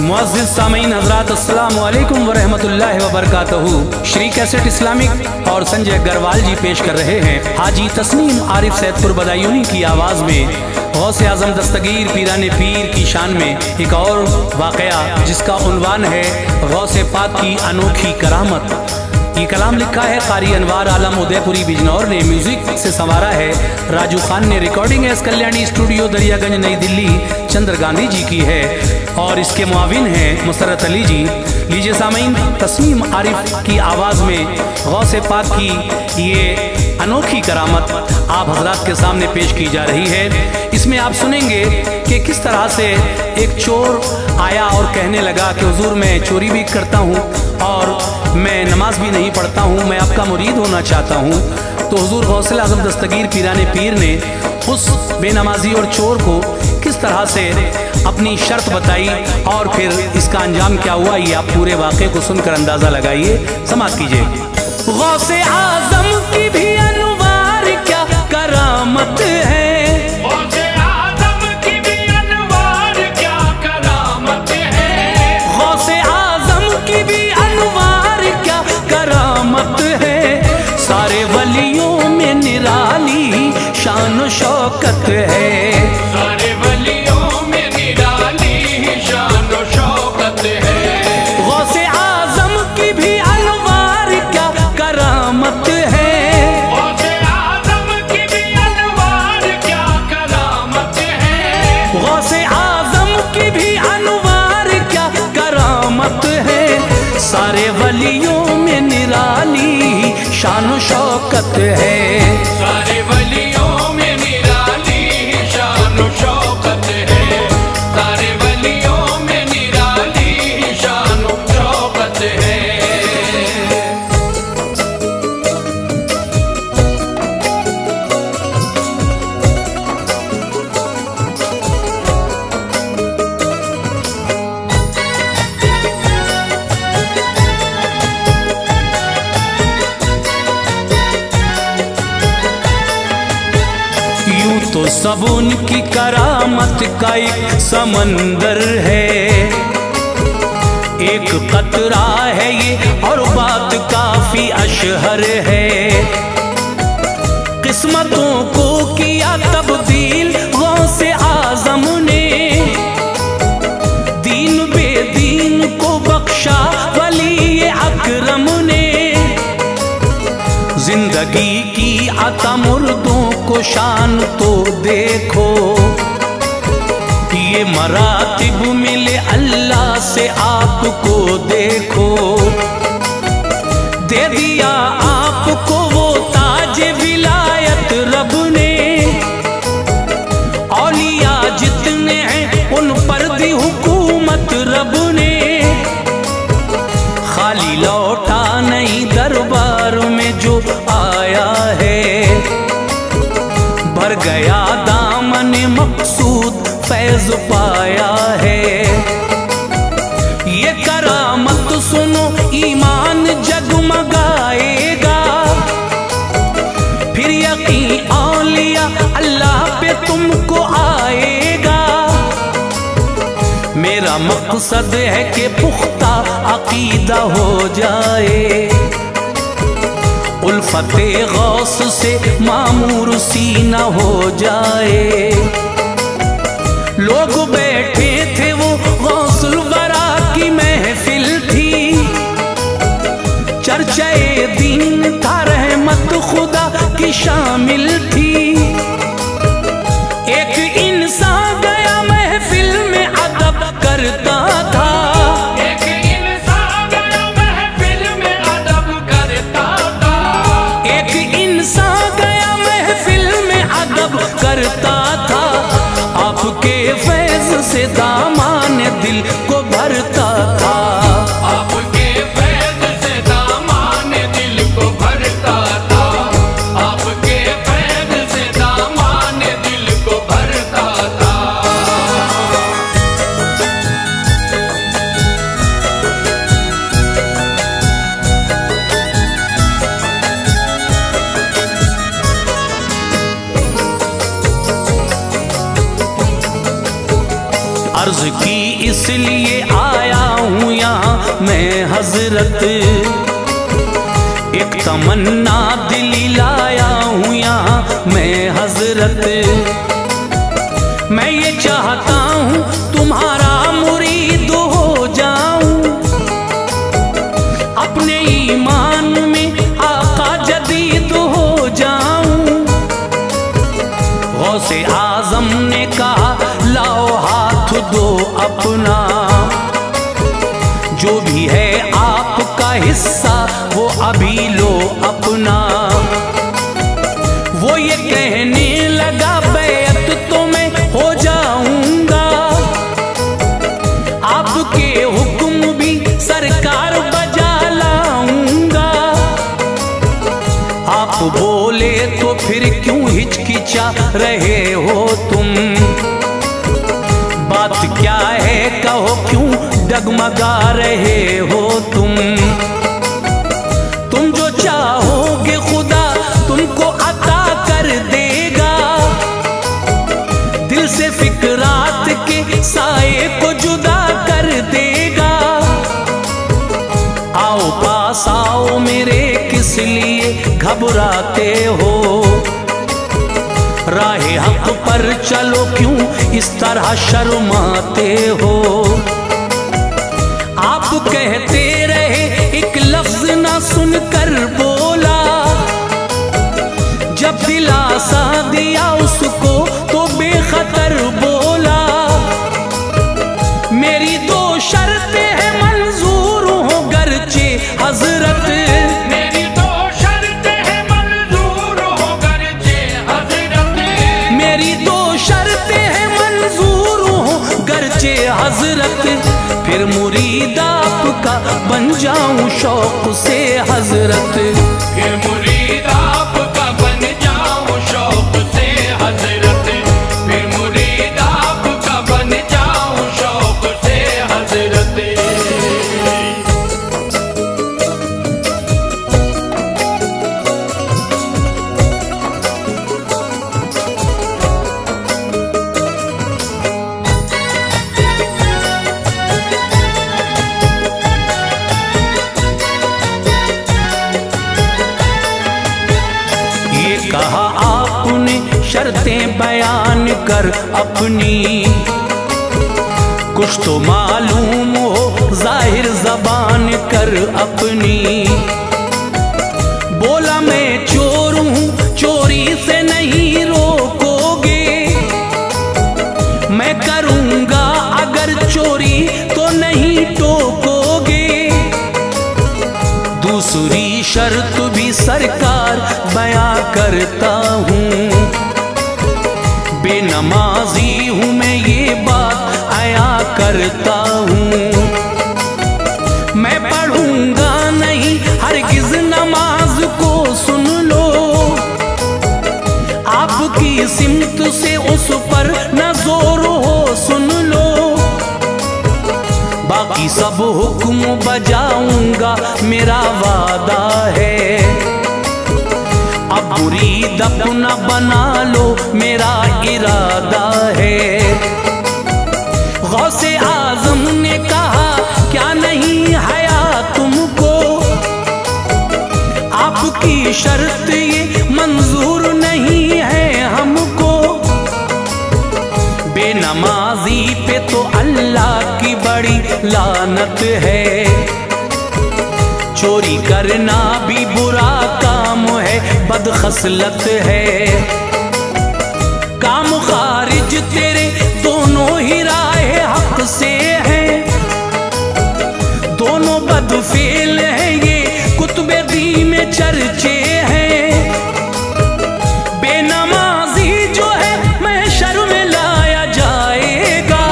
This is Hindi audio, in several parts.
मुअज़्ज़िज़ सामीन हज़रात अस्सलामु अलैकुम व रहमतुल्लाहि व बरकातहू। श्री कैसेट इस्लामिक और संजय अग्रवाल जी पेश कर रहे हैं हाजी तस्नीम आरिफ सैदपुर बदायूनी की आवाज़ में गौसे आज़म दस्तगीर पीराने पीर की शान में एक और वाक़या जिसका उन्वान है गौसे पाक की अनोखी करामत। ये कलाम लिखा है क़ारी अनवार आलम उदयपुरी बिजनौर ने, म्यूजिक से संवारा है राजू खान ने, recording S Kalyani studio Daryaganj नई दिल्ली चंद्र गांधी जी की है और इसके मुआविन हैं मुसरत अली जी। लीजिए सामीन, तस्नीम आरिफ की आवाज़ में गौसे पाक की ये अनोखी करामत आप हजरात के सामने पेश की जा रही है। इसमें आप सुनेंगे कि किस तरह से एक चोर आया और कहने लगा कि हुजूर मैं चोरी भी करता हूँ और मैं नमाज भी नहीं पढ़ता हूँ, मैं आपका मुरीद होना चाहता हूँ। तो हुजूर गौसे आज़म दस्तगीर पीराने पीर ने उस बेनमाजी और चोर को किस तरह से अपनी शर्त बताई और फिर इसका अंजाम क्या हुआ, ये आप पूरे वाक़े को सुनकर अंदाज़ा लगाइए, समाअत कीजिए। गौसे आज़म की भी अनवार क्या करामत है, गौसे आज़म की भी अनवार क्या करामत है, गौसे आज़म की भी अनवार क्या करामत है। सारे वलियों में निराली शान शौकत है, सारे वलियों में निराली शान शौकत है। गौसे आज़म की भी अनवार क्या करामत है, गौसे आज़म की भी अनवार क्या करामत है, गौसे आज़म की भी अनवार क्या करामत है। सारे वलियों में निराली शान शौकत है, सारे वलियों में निराली शान शौकत है, सारे वलियों में निराली शान शौकत है। तो सब उनकी करामत का एक समंदर है, एक कतरा है ये और बात काफी अशहर है। किस्मतों को किया तब्दील गौसे आज़म ने, दीन बेदीन को बख्शा वली अकरम ने। जिंदगी की अता मुर्दों को शान तो देखो, ये मरातिब मिले अल्लाह से आपको देखो। दे दिया आपको वो ताज विलायत रब ने, औलिया जितने हैं उन पर दी हुकूमत रब ने। खाली लौटा नहीं दरबार में जो आया है, भर गया दामन मकसूद फैज पाया है। ये करामत सुनो ईमान जगमगाएगा, फिर यकीन औलिया अल्लाह पे तुमको आएगा। मेरा मकसद है कि पुख्ता अकीदा हो जाए, उल्फते गौस से मामूर सीना हो जाए। लोग बैठे थे वो गौसुल वरा की महफिल थी, चर्चाए दीन था रहमत खुदा की शामिल थी। एक इंसान गया महफिल में अदब करता था, एक इंसान गया महफिल में अदब करता था, एक इंसान गया महफिल में अदब करता था। आपके फैज़ से दामान दिल को भरता था, आपके फैज़ से दामान दिल को भरता था, आपके फैज़ अर्ज की इसलिए आया हूँ यहाँ मैं हजरत, एक तमन्ना दिली लाया हूँ यहाँ मैं हजरत। मैं ये चाहता हूँ तुम्हारा मुरीद हो जाऊं, अपने ईमान में आका जदीद हो जाऊं। गौसे आजम ने कहा लाओ हाथ दो अपना, जो भी है आपका हिस्सा वो अभी लो अपना। वो ये कहने लगा बैत तो मैं हो जाऊंगा, आपके हुक्म भी सरकार बजा लाऊंगा। आप बोले तो फिर क्यों हिचकिचा रहे हो तुम, बात क्या है कहो क्यों डगमगा रहे हो तुम। तुम जो चाहोगे खुदा तुमको अता कर देगा, दिल से फिक्रात के साए को जुदा कर देगा। आओ पास आओ मेरे किस लिए घबराते हो, राहे हक पर चलो क्यों इस तरह शर्माते हो। आप कहते रहे एक लफ्ज ना सुनकर बोला, जब दिलासा दिया उसको तो बेखतर बोला। मेरी दो शर्तें हैं मंजूर हो गरचे हजरत, मेरी दो शर्तें हैं मंजूर हो गरचे हजरत, मेरी दो शर्तें हैं मंजूर हो गरचे हजरत। फिर मुरीद आपका बन जाऊं शौक से हजरत, फिर मुरीद आपका बन जाऊं शौक से हजरत, फिर मुरीद आपका बन जाऊं शौक से हजरत। कहा आपने शर्तें बयान कर अपनी, कुछ तो मालूम हो जाहिर जबान कर अपनी। बोला मैं चोर हूं चोरी से नहीं रोकोगे, मैं करूंगा अगर चोरी तो नहीं टोकोगे। दूसरी शर्त भी सरकार बयां करता हूँ, बेनमाजी हूँ मैं ये बात आया करता हूँ। मैं पढ़ूंगा नहीं हरगिज नमाज को सुन लो, आपकी सिमत से उस पर न जोर हो सुन लो। बाकी सब हुक्म बजाऊंगा मेरा वादा है, अब मुरीद अपना बना लो मेरा इरादा है। गौसे आजम ने कहा क्या नहीं हया तुमको, आपकी शर्त ये मंजूर नहीं है हमको। बेनमाजी पे तो अल्लाह की बड़ी लानत है, चोरी करना भी बुरा काम है बदखसलत है। काम खारिज तेरे दोनों ही राह हक से हैं, दोनों बदफेल हैं ये कुतुबे दी में चर्चे हैं। बेनमाजी जो है महशर में लाया जाएगा,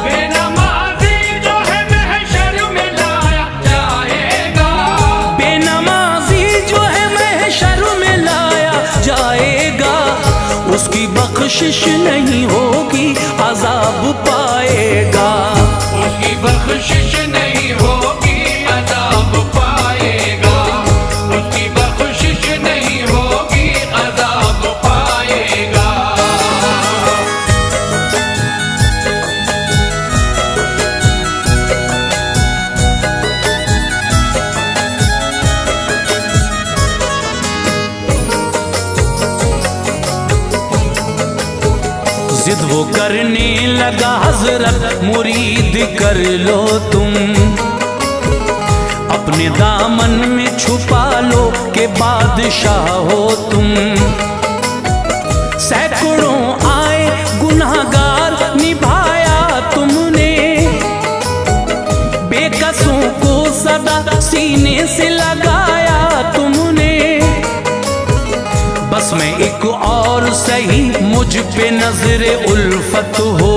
बेनमाजी जो है महशर में लाया जाएगा, बेनमाजी जो है महशर में लाया जाएगा। उसकी बख्शिश नहीं होगी अजाब पाएगा, उसकी बख्शिश नहीं होगी अजाब पाएगा, उसकी बख्शिश नहीं होगी अजाब पाएगा। वो करने लगा हजरत, मुरीद कर लो तुम, अपने दामन में छुपा लो के बादशाह हो तुम। सैकड़ों आए गुनाहगार निभाया तुमने, बेकसों को सदा सीने से लगाया तुमने। बस मैं एक और सही मुझ पे नजरे उल्फत हो,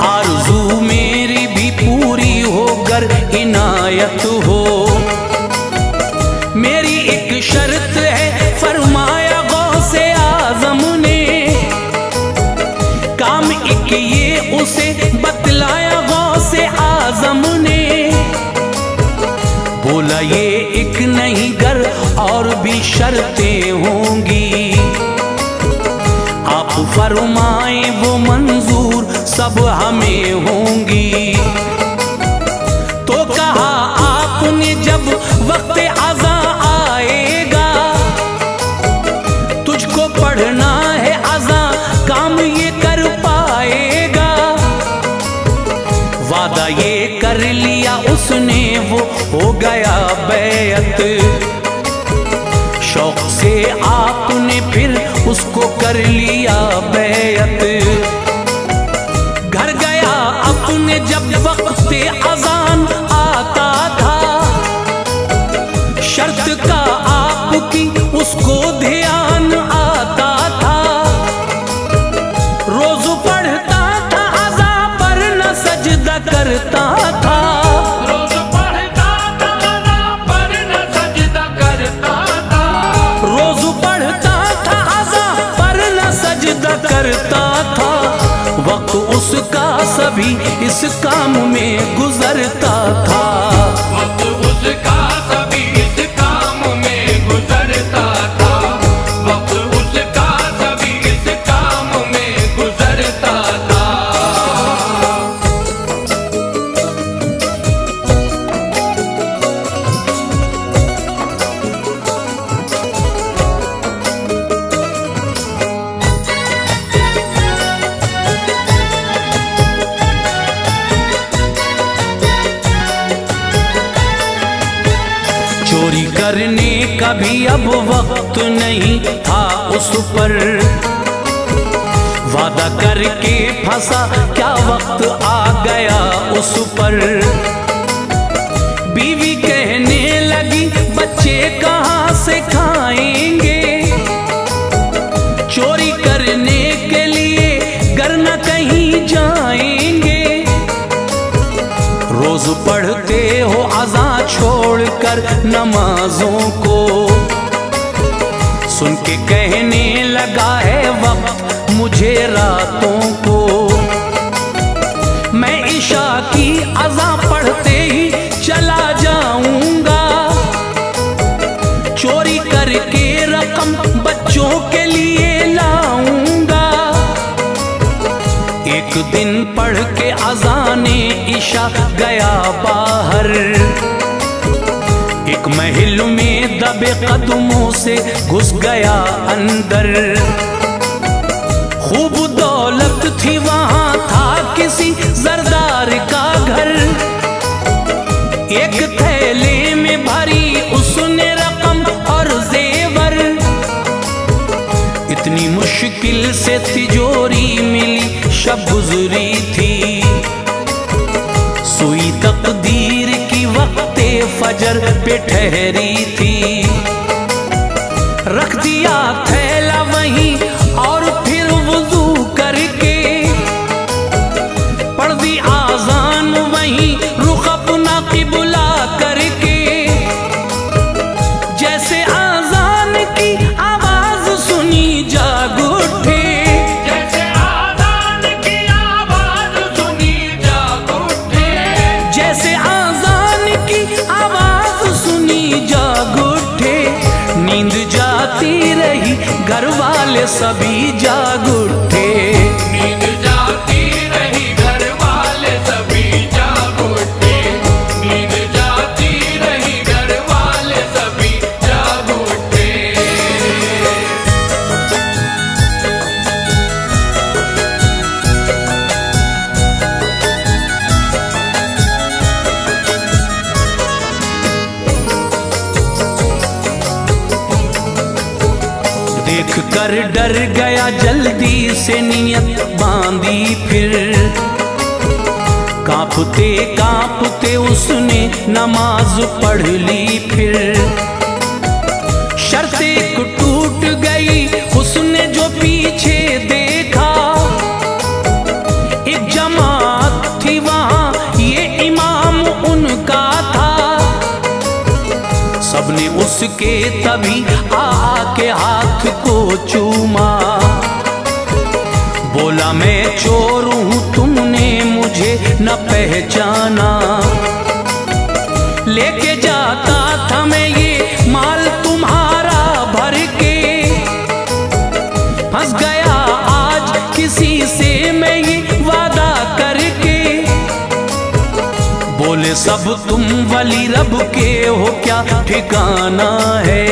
आरज़ू मेरी भी पूरी होकर इनायत हो। मेरी एक शर्त है फरमाया गौसे आज़म ने, काम एक ये उसे बतलाया गौसे आज़म ने। बोला ये एक नहीं गर और भी शर्तें होंगी, आप फरमाएं वो मंजूर सब हमें होंगी। तो कहा आपने जब वक्त अज़ा आएगा, तुझको पढ़ना है अज़ा काम ये कर पाएगा। वादा ये कर लिया उसने वो हो गया बैअत, शौक से आपने फिर उसको कर लिया बैअत। घर गया अपने जब वक्त अज़ान आता था, शर्त का आपकी उसको ध्यान आता था। रोज पढ़ता था अज़ा पर न सजदा करता था, रोज पढ़ता था अज़ा पर न सजदा करता था, रोज पढ़ता था अज़ा पर न सजदा करता था। वक्त उसका सभी इस काम में गुजरता था, वक्त उसका सभी इस काम में गुजरता था, वक्त उसका सभी इस काम में गुजरता था। चोरी करने का भी अब वक्त नहीं था उस पर, वादा करके फंसा क्या वक्त आ गया उस पर। बीवी कहने लगी बच्चे कहाँ से खाएंगे, चोरी करने के लिए घर न कहीं जाएंगे। रोज पढ़ते हो अज़ा छोड़कर नमाजों को, सुन के कहने लगा है वक्त मुझे रातों को। मैं इशा की अज़ा पढ़ते ही चला जाऊंगा, चोरी करके रकम बच्चों के लिए लाऊंगा। एक दिन पढ़ के अज़ाने इशा गया बाहर, एक महल में दबे कदमों से घुस गया अंदर। खूब दौलत थी वहां था किसी जरदार का घर, एक थैले में भरी उसने रकम और जेवर। इतनी मुश्किल से तिजोरी मिली शब गुजरी थी, सुई तकदीर की वक्ते फजर पे ठहरी थी। रख दिया थैला वहीं और फिर वुजू करके, पढ़ दी आज़ान वहीं रुख अपना किबला करके। जैसे आज़ान की आवाज सुनी जाग उठे, जैसे आज़ान की आवाज सुनी जाग उठे, जैसे आज़ान की आवाज सुनी जाग उठे। नींद जाती रही घर वाले सभी जाग उठे, नींद जाती रही घर वाले सभी जाग उठे, नींद जाती रही घर वाले सभी जाग उठे। कर डर गया, जल्दी से नियत बांधी, फिर कांपते कांपते उसने नमाज पढ़ ली। फिर शर्त एक टूट गई, उसने जो पीछे देखा, एक जमात थी वहां, ये इमाम उनका था। सबने उसके तभी आके हाथ को चूमा, बोला मैं चोर हूं, तुमने मुझे न पहचाना। लेके जाता था मैं ये माल तुम्हारा भर के, फंस गया आज किसी से मैं ये वादा करके। बोले सब तुम वली रब के हो, क्या ठिकाना है,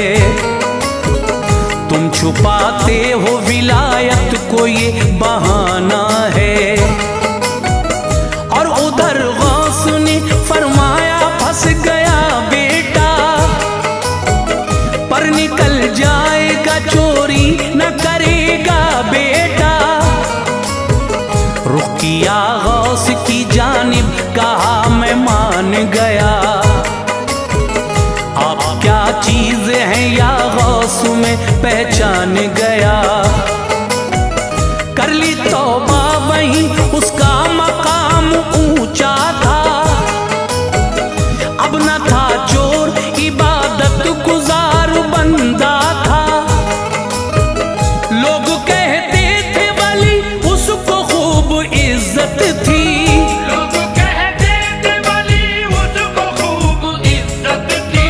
तुम छुपाते हो विलायत को, ये बहाना है। और उधर गौस ने फरमाया फंस गया बेटा, पर निकल जाएगा चोरी न करेगा बेटा। रुख किया गौस की जानिब, कहा मैं मान गया, आप क्या चीज है या गौस में पहचान गया। कर ली तौबा वहीं, उसका मकाम ऊंचा था, अब न था चोर इबादत गुजार बंदा था। लोग कहते थे वली, उसको खूब इज्जत थी, लोग कहते थे वली, उसको खूब इज्जत थी।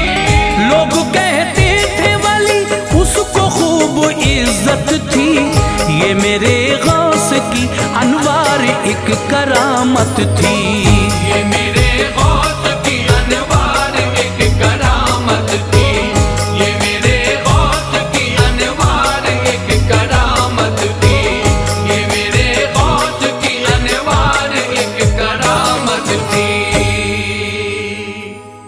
लोग कहते थे वली, उसको खूब इज्जत थी। ये मेरे गौस की अनवार एक करामत थी।